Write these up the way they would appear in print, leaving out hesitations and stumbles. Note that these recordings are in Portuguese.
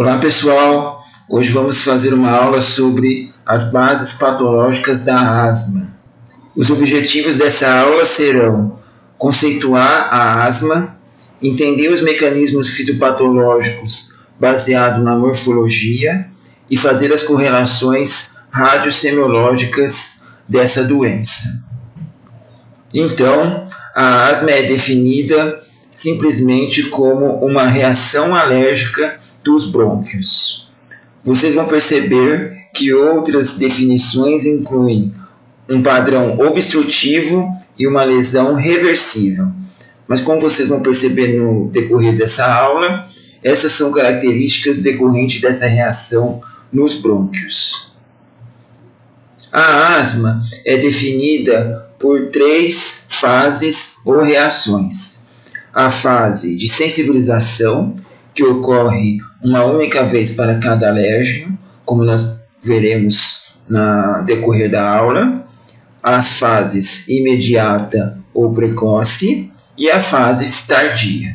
Olá pessoal, hoje vamos fazer uma aula sobre as bases patológicas da asma. Os objetivos dessa aula serão conceituar a asma, entender os mecanismos fisiopatológicos baseados na morfologia e fazer as correlações radiosemiológicas dessa doença. Então, a asma é definida simplesmente como uma reação alérgica dos brônquios. Vocês vão perceber que outras definições incluem um padrão obstrutivo e uma lesão reversível. Mas como vocês vão perceber no decorrer dessa aula, essas são características decorrentes dessa reação nos brônquios. A asma é definida por 3 fases ou reações. A fase de sensibilização, que ocorre uma única vez para cada alérgeno, como nós veremos no decorrer da aula. As fases imediata ou precoce e a fase tardia.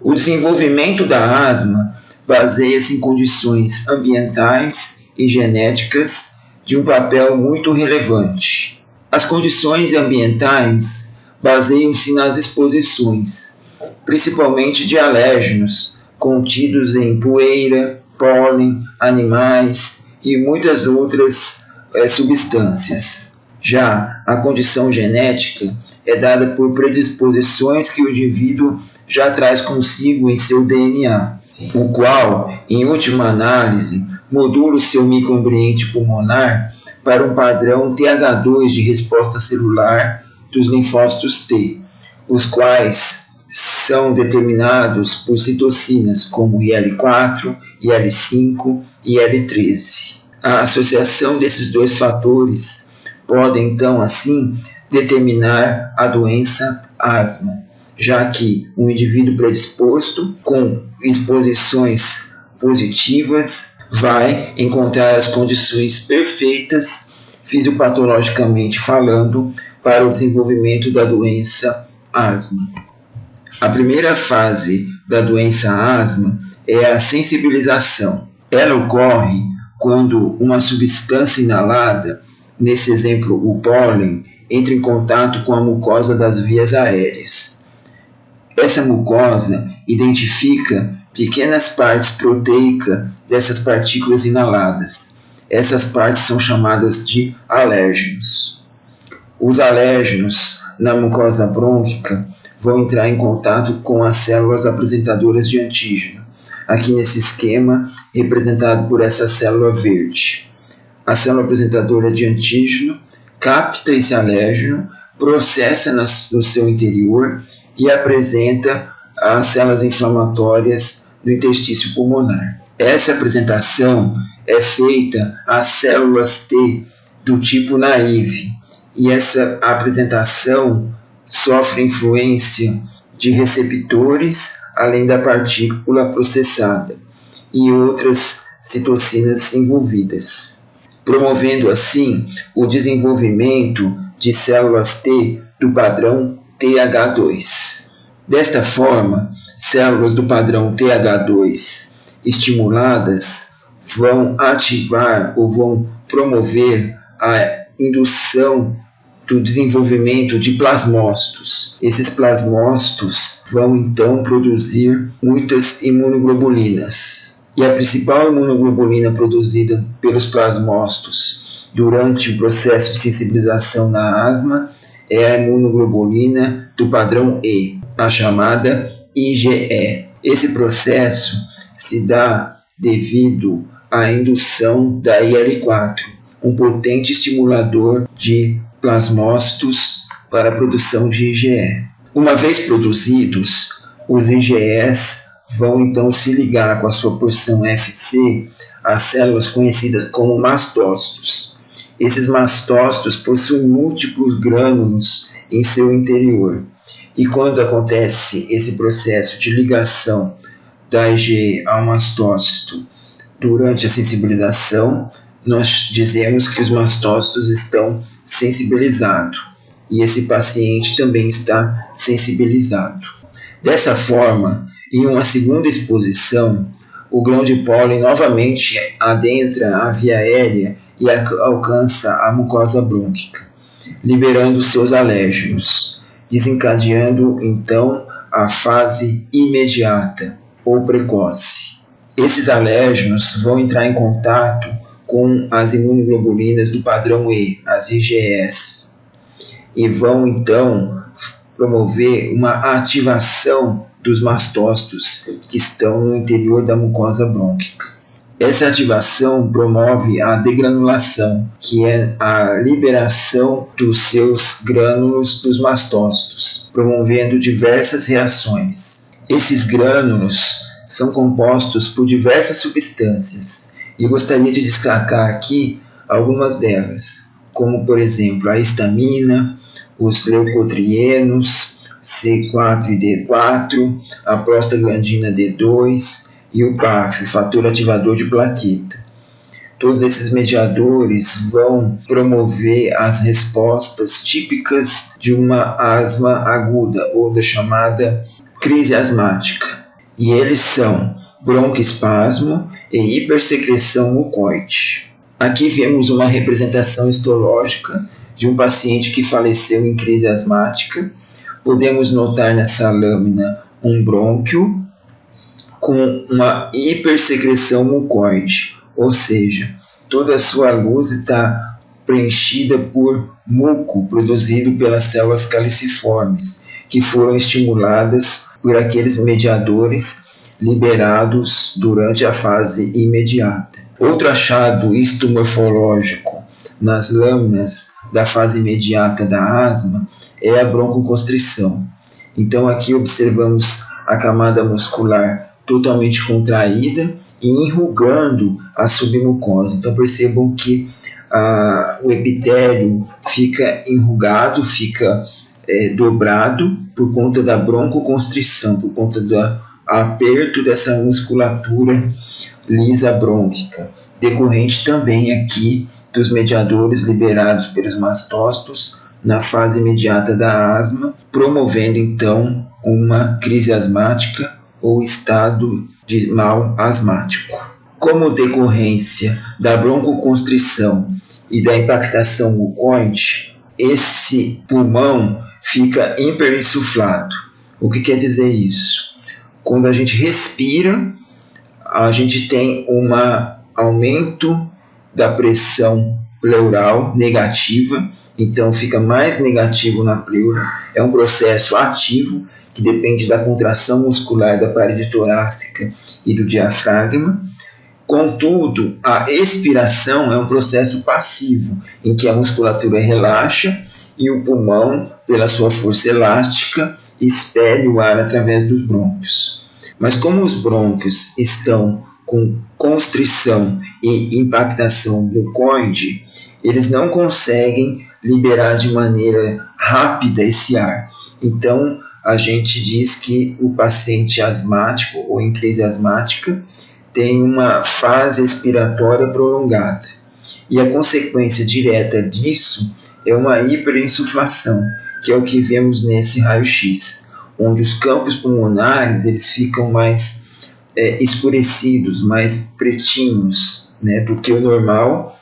O desenvolvimento da asma baseia-se em condições ambientais e genéticas de um papel muito relevante. As condições ambientais baseiam-se nas exposições, principalmente de alérgenos contidos em poeira, pólen, animais e muitas outras substâncias. Já a condição genética é dada por predisposições que o indivíduo já traz consigo em seu DNA, o qual, em última análise, modula o seu microambiente pulmonar para um padrão TH2 de resposta celular dos linfócitos T, os quais são determinados por citocinas como IL-4, IL-5 e IL-13. A associação desses 2 fatores pode, então, assim, determinar a doença asma, já que um indivíduo predisposto com exposições positivas vai encontrar as condições perfeitas, fisiopatologicamente falando, para o desenvolvimento da doença asma. A primeira fase da doença asma é a sensibilização. Ela ocorre quando uma substância inalada, nesse exemplo o pólen, entra em contato com a mucosa das vias aéreas. Essa mucosa identifica pequenas partes proteicas dessas partículas inaladas. Essas partes são chamadas de alérgenos. Os alérgenos na mucosa brônquica vão entrar em contato com as células apresentadoras de antígeno, aqui nesse esquema representado por essa célula verde. A célula apresentadora de antígeno capta esse alérgeno, processa no seu interior e apresenta as células inflamatórias do interstício pulmonar. Essa apresentação é feita às células T do tipo naive, e essa apresentação sofre influência de receptores, além da partícula processada, e outras citocinas envolvidas, promovendo assim o desenvolvimento de células T do padrão TH2. Desta forma, células do padrão TH2 estimuladas vão ativar ou vão promover a indução do desenvolvimento de plasmócitos. Esses plasmócitos vão então produzir muitas imunoglobulinas. E a principal imunoglobulina produzida pelos plasmócitos durante o processo de sensibilização na asma é a imunoglobulina do padrão E, a chamada IgE. Esse processo se dá devido à indução da IL-4, um potente estimulador de plasmócitos para a produção de IgE. Uma vez produzidos, os IgEs vão então se ligar com a sua porção Fc às células conhecidas como mastócitos. Esses mastócitos possuem múltiplos grânulos em seu interior. E quando acontece esse processo de ligação da IgE ao mastócito durante a sensibilização, nós dizemos que os mastócitos estão sensibilizados e esse paciente também está sensibilizado. Dessa forma, em uma segunda exposição, o grão de pólen novamente adentra a via aérea e alcança a mucosa brônquica, liberando seus alérgenos, desencadeando então a fase imediata ou precoce. Esses alérgenos vão entrar em contato com as imunoglobulinas do padrão E, as IgEs, e vão então promover uma ativação dos mastócitos que estão no interior da mucosa brônquica. Essa ativação promove a degranulação, que é a liberação dos seus grânulos dos mastócitos, promovendo diversas reações. Esses grânulos são compostos por diversas substâncias, e eu gostaria de destacar aqui algumas delas, como por exemplo a histamina, os leucotrienos, C4 e D4, a prostaglandina D2 e o PAF, fator ativador de plaqueta. Todos esses mediadores vão promover as respostas típicas de uma asma aguda ou da chamada crise asmática. E eles são broncoespasmo e hipersecreção mucoide. Aqui vemos uma representação histológica de um paciente que faleceu em crise asmática. Podemos notar nessa lâmina um brônquio com uma hipersecreção mucoide, ou seja, toda a sua luz está preenchida por muco produzido pelas células caliciformes, que foram estimuladas por aqueles mediadores liberados durante a fase imediata. Outro achado histomorfológico nas lâminas da fase imediata da asma é a broncoconstrição. Então aqui observamos a camada muscular totalmente contraída e enrugando a submucosa. Então percebam que o epitélio fica enrugado, fica dobrado por conta da broncoconstrição, por conta do aperto dessa musculatura lisa brônquica, decorrente também aqui dos mediadores liberados pelos mastócitos na fase imediata da asma, promovendo então uma crise asmática ou estado de mal asmático. Como decorrência da broncoconstrição e da impactação mucoide, esse pulmão fica hiperinsuflado. O que quer dizer isso? Quando a gente respira, a gente tem um aumento da pressão pleural negativa, então fica mais negativo na pleura. É um processo ativo que depende da contração muscular da parede torácica e do diafragma. Contudo, a expiração é um processo passivo, em que a musculatura relaxa e o pulmão, pela sua força elástica, expele o ar através dos brônquios. Mas como os brônquios estão com constrição e impactação mucoide, eles não conseguem liberar de maneira rápida esse ar. Então, a gente diz que o paciente asmático ou em crise asmática tem uma fase expiratória prolongada. E a consequência direta disso é uma hiperinsuflação, que é o que vemos nesse raio-x, onde os campos pulmonares eles ficam mais escurecidos, mais pretinhos, né, do que o normal,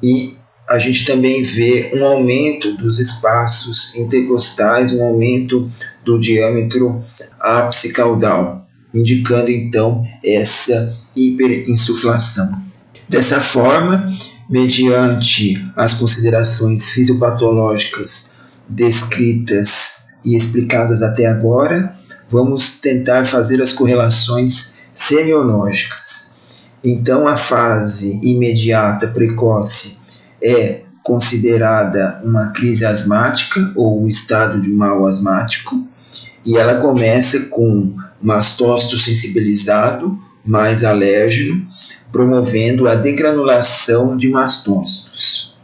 e a gente também vê um aumento dos espaços intercostais, um aumento do diâmetro ápice caudal, indicando então essa hiperinsuflação. Dessa forma, mediante as considerações fisiopatológicas descritas e explicadas até agora, vamos tentar fazer as correlações semiológicas. Então, a fase imediata precoce é considerada uma crise asmática ou um estado de mal asmático, e ela começa com mastócito sensibilizado mais alérgeno, promovendo a degranulação de mastócitos.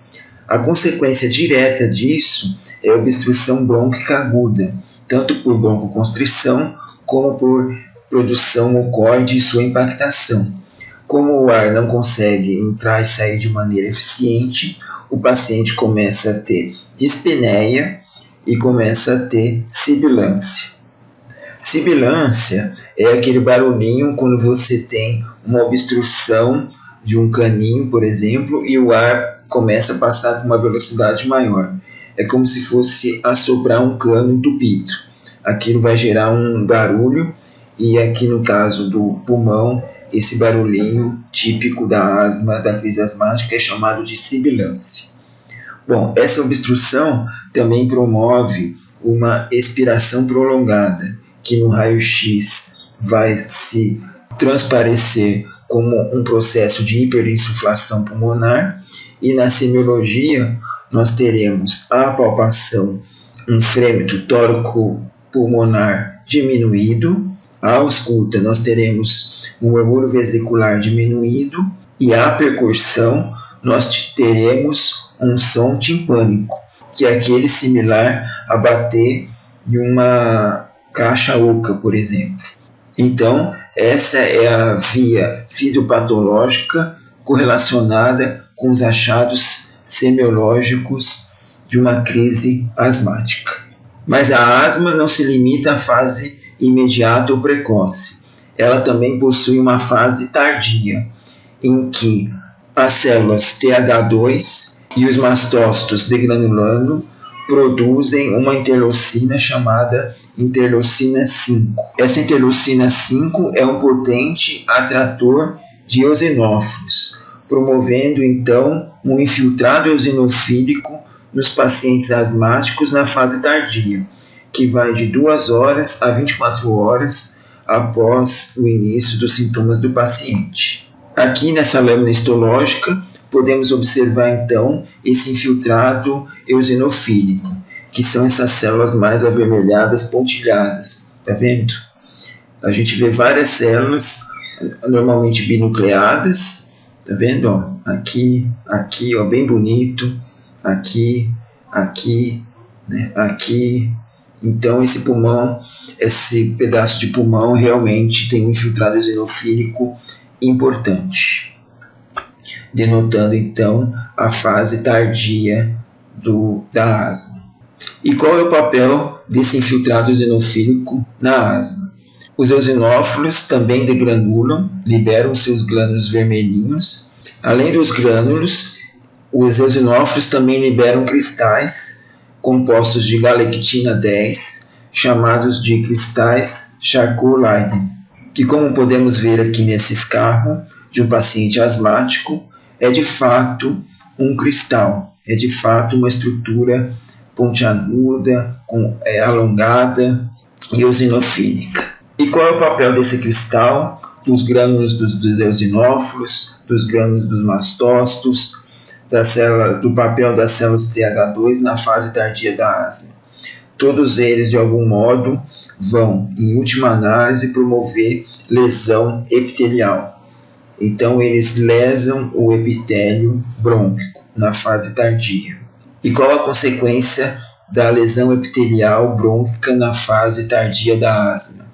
A consequência direta disso é a obstrução brônquica aguda, tanto por broncoconstrição como por produção mucoide e sua impactação. Como o ar não consegue entrar e sair de maneira eficiente, o paciente começa a ter dispneia e começa a ter sibilância. Sibilância é aquele barulhinho quando você tem uma obstrução de um caninho, por exemplo, e o ar começa a passar com uma velocidade maior. É como se fosse assoprar um cano entupido. Aquilo vai gerar um barulho, e aqui no caso do pulmão, esse barulhinho típico da asma, da crise asmática, é chamado de sibilância. Bom, essa obstrução também promove uma expiração prolongada, que no raio-x vai se transparecer como um processo de hiperinsuflação pulmonar, e na semiologia nós teremos a palpação, um frêmito tórico-pulmonar diminuído, a ausculta nós teremos um murmúrio vesicular diminuído, e a percussão nós teremos um som timpânico, que é aquele similar a bater em uma caixa oca, por exemplo. Então, essa é a via fisiopatológica correlacionada com os achados semiológicos de uma crise asmática. Mas a asma não se limita à fase imediata ou precoce. Ela também possui uma fase tardia, em que as células TH2 e os mastócitos degranulando produzem uma interleucina chamada interleucina 5. Essa interleucina 5 é um potente atrator de eosinófilos, promovendo então um infiltrado eosinofílico nos pacientes asmáticos na fase tardia, que vai de 2 horas a 24 horas após o início dos sintomas do paciente. Aqui nessa lâmina histológica podemos observar então esse infiltrado eosinofílico, que são essas células mais avermelhadas, pontilhadas. Tá vendo? A gente vê várias células, normalmente binucleadas. Tá vendo? Ó, aqui, aqui, ó, bem bonito. Aqui, aqui, né? Aqui. Então esse pulmão, esse pedaço de pulmão realmente tem um infiltrado eosinofílico importante, denotando então a fase tardia da asma. E qual é o papel desse infiltrado eosinofílico na asma? Os eosinófilos também degranulam, liberam seus glânulos vermelhinhos. Além dos glânulos, os eosinófilos também liberam cristais compostos de galectina 10, chamados de cristais Charcot-Leyden, que, como podemos ver aqui nesse escarro de um paciente asmático, é de fato um cristal, é de fato uma estrutura pontiaguda, alongada e eosinofílica. E qual é o papel desse cristal, dos grânulos dos eosinófilos, dos grânulos dos mastócitos, do papel das células TH2 na fase tardia da asma? Todos eles, de algum modo, vão, em última análise, promover lesão epitelial. Então, eles lesam o epitélio brônquico na fase tardia. E qual a consequência da lesão epitelial brônquica na fase tardia da asma?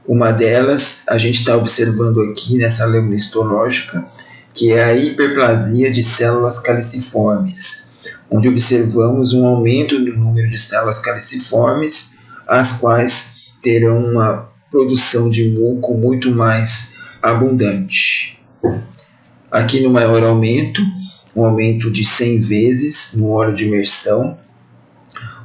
Uma delas, a gente está observando aqui nessa lâmina histológica, que é a hiperplasia de células caliciformes, onde observamos um aumento do número de células caliciformes, as quais terão uma produção de muco muito mais abundante. Aqui no maior aumento, um aumento de 100 vezes no óleo de imersão,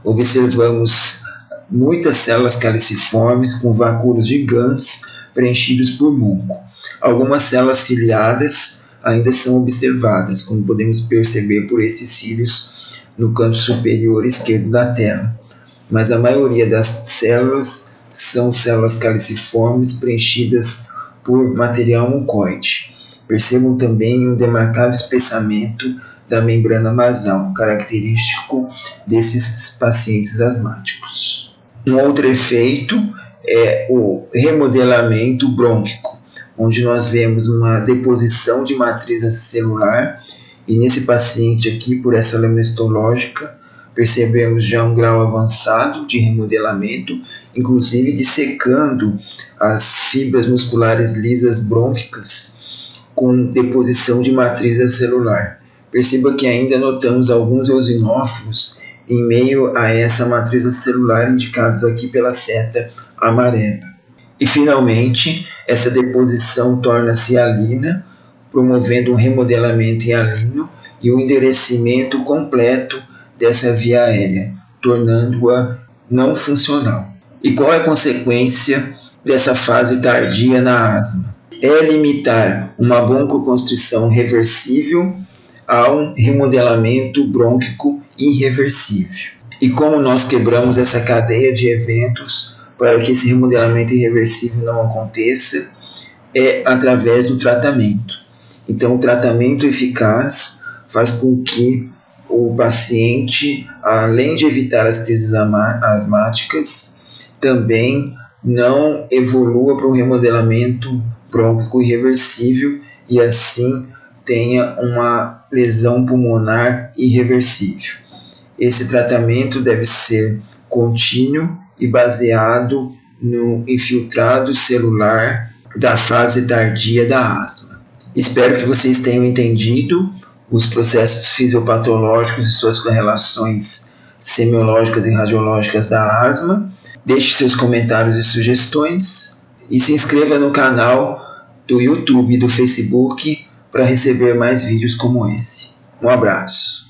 observamos muitas células caliciformes com vacúolos gigantes preenchidos por muco. Algumas células ciliadas ainda são observadas, como podemos perceber por esses cílios no canto superior esquerdo da tela. Mas a maioria das células são células caliciformes preenchidas por material mucoide. Percebam também um demarcado espessamento da membrana basal, característico desses pacientes asmáticos. Um outro efeito é o remodelamento brônquico, onde nós vemos uma deposição de matriz celular, e nesse paciente aqui, por essa lâmina histológica, percebemos já um grau avançado de remodelamento, inclusive dissecando as fibras musculares lisas brônquicas com deposição de matriz celular. Perceba que ainda notamos alguns eosinófilos em meio a essa matriz celular, indicados aqui pela seta amarela. E, finalmente, essa deposição torna-se alina, promovendo um remodelamento em alino e o endurecimento completo dessa via aérea, tornando-a não funcional. E qual é a consequência dessa fase tardia na asma? É limitar uma broncoconstrição reversível a um remodelamento brônquico irreversível. E como nós quebramos essa cadeia de eventos para que esse remodelamento irreversível não aconteça? É através do tratamento. Então, o tratamento eficaz faz com que o paciente, além de evitar as crises asmáticas, também não evolua para um remodelamento brônquico irreversível e assim tenha uma lesão pulmonar irreversível. Esse tratamento deve ser contínuo e baseado no infiltrado celular da fase tardia da asma. Espero que vocês tenham entendido os processos fisiopatológicos e suas correlações semiológicas e radiológicas da asma. Deixe seus comentários e sugestões e se inscreva no canal do YouTube e do Facebook para receber mais vídeos como esse. Um abraço.